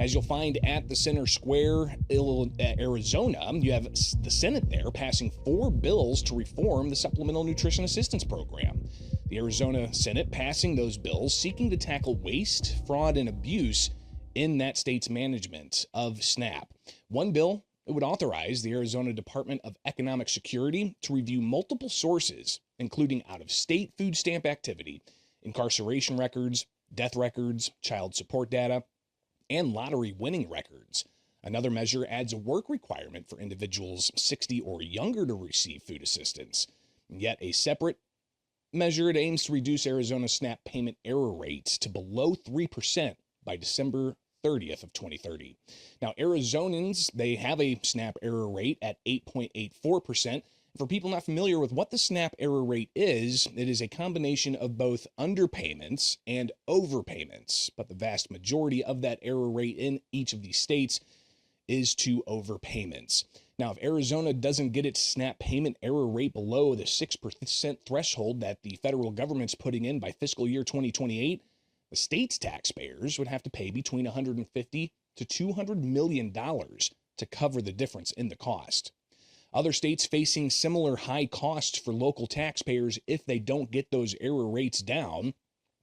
As you'll find at the Center Square, Arizona, you have the Senate there passing 4 bills to reform the Supplemental Nutrition Assistance Program. The Arizona Senate passing those bills seeking to tackle waste, fraud, and abuse in that state's management of SNAP. One bill, it would authorize the Arizona Department of Economic Security to review multiple sources, including out-of-state food stamp activity, incarceration records, death records, child support data, and lottery winning records. Another measure adds a work requirement for individuals 60 or younger to receive food assistance. Yet a separate measure, it aims to reduce Arizona's SNAP payment error rates to below 3% by December 30th of 2030. Now, Arizonans, they have a SNAP error rate at 8.84%. For people not familiar with what the SNAP error rate is, it is a combination of both underpayments and overpayments, but the vast majority of that error rate in each of these states is to overpayments. Now, if Arizona doesn't get its SNAP payment error rate below the 6% threshold that the federal government's putting in by fiscal year 2028, the state's taxpayers would have to pay between $150 to $200 million to cover the difference in the cost. Other states facing similar high costs for local taxpayers if they don't get those error rates down.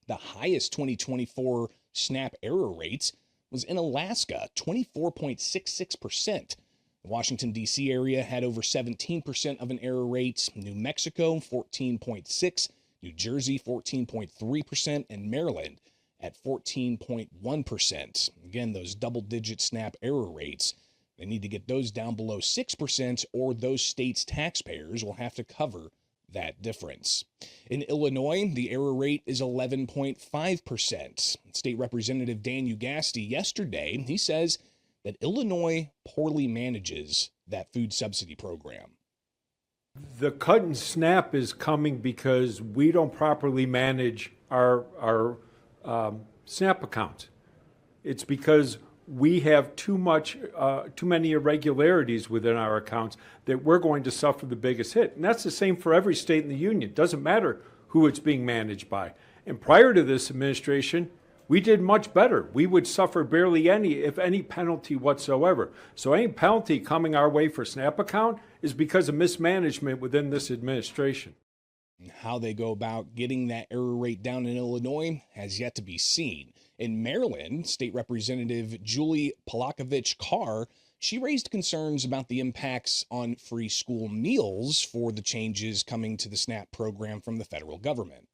The highest 2024 SNAP error rates was in Alaska, 24.66%. The Washington, D.C. area had over 17% of an error rate. New Mexico, 14.6%. New Jersey, 14.3%. And Maryland at 14.1%. Again, those double-digit SNAP error rates. They need to get those down below 6%, or those states' taxpayers will have to cover that difference. In Illinois, the error rate is 11.5%. State Representative Dan Ugasti yesterday, he says that Illinois poorly manages that food subsidy program. The cut and SNAP is coming because we don't properly manage our SNAP accounts. It's because we have too many irregularities within our accounts that we're going to suffer the biggest hit. And that's the same for every state in the union. It doesn't matter who it's being managed by. And prior to this administration, we did much better. We would suffer barely any, if any, penalty whatsoever. So any penalty coming our way for SNAP account is because of mismanagement within this administration. How they go about getting that error rate down in Illinois has yet to be seen. In Maryland, State Representative Julie Polakovich-Carr, she raised concerns about the impacts on free school meals for the changes coming to the SNAP program from the federal government.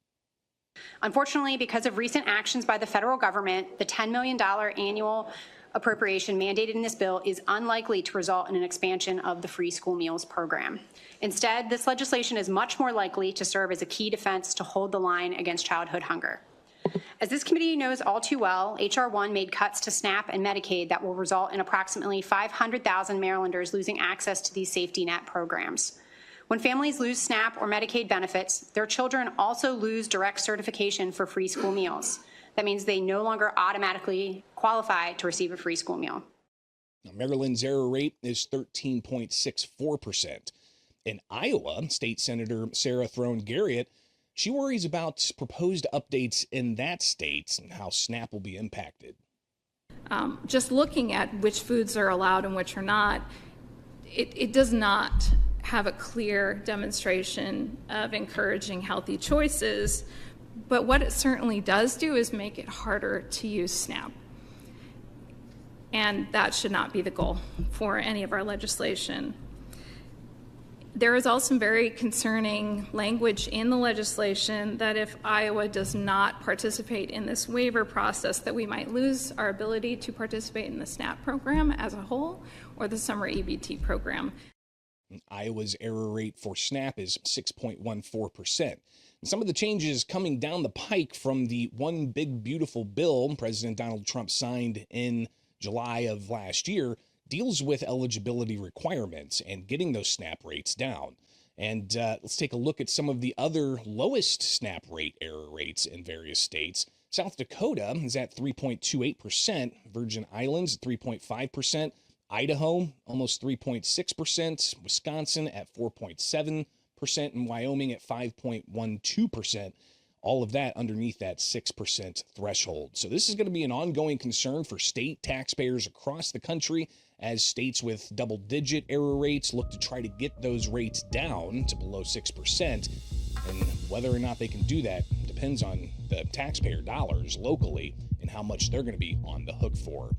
Unfortunately, because of recent actions by the federal government, the $10 million annual appropriation mandated in this bill is unlikely to result in an expansion of the free school meals program. Instead, this legislation is much more likely to serve as a key defense to hold the line against childhood hunger. As this committee knows all too well, H.R. 1 made cuts to SNAP and Medicaid that will result in approximately 500,000 Marylanders losing access to these safety net programs. When families lose SNAP or Medicaid benefits, their children also lose direct certification for free school meals. That means they no longer automatically qualify to receive a free school meal. Now, Maryland's error rate is 13.64%. In Iowa, State Senator Sarah Throne Garrett, she worries about proposed updates in that state and how SNAP will be impacted. Just looking at which foods are allowed and which are not, it does not have a clear demonstration of encouraging healthy choices, but what it certainly does do is make it harder to use SNAP. And that should not be the goal for any of our legislation. There is also very concerning language in the legislation that if Iowa does not participate in this waiver process, that we might lose our ability to participate in the SNAP program as a whole or the summer EBT program. Iowa's error rate for SNAP is 6.14%. Some of the changes coming down the pike from the One Big Beautiful Bill President Donald Trump signed in July of last year deals with eligibility requirements and getting those SNAP rates down. And let's take a look at some of the other lowest SNAP rate error rates in various states. South Dakota is at 3.28%, Virgin Islands at 3.5%, Idaho almost 3.6%, Wisconsin at 4.7%, and Wyoming at 5.12%. All of that underneath that 6% threshold. So this is going to be an ongoing concern for state taxpayers across the country as states with double-digit error rates look to try to get those rates down to below 6%. And whether or not they can do that depends on the taxpayer dollars locally and how much they're going to be on the hook for.